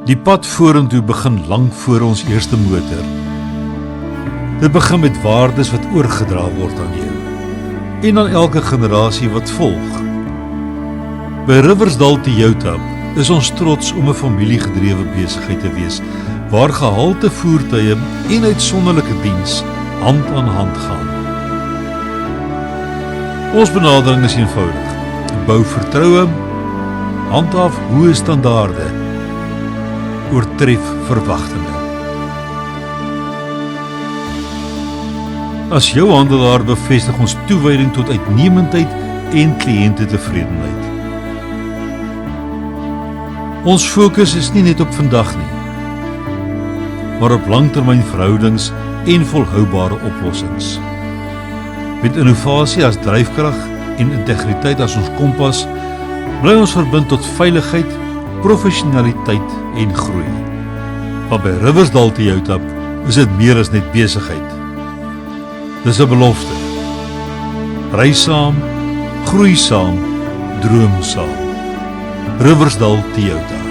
Die pad vorentoe begin lank voor ons eerste motor. Dit begin met waardes wat oorgedra word aan jou en aan elke generasie wat volg. By Riversdal Toyota is ons trots om 'n familiegedrewe besigheid te wees, waar gehalte voertuie en uitsonderlike diens hand aan hand gaan. Ons benadering is eenvoudig: bou vertroue, handhaaf hoë standaarde, oortref verwagtinge. As jou handelaar bevestig ons toewyding tot uitnemendheid en kliëntetevredenheid. Ons fokus is nie net op vandag nie, maar op langtermyn verhoudings en volhoubare oplossings. Met innovasie as dryfkrag en integriteit as ons kompas, bly ons verbind tot veiligheid, professionaliteit en groei. Maar by Riversdal Toyota is dit meer as net besigheid. Dis 'n belofte. Ry saam, groei saam, droom saam. Riversdal Toyota.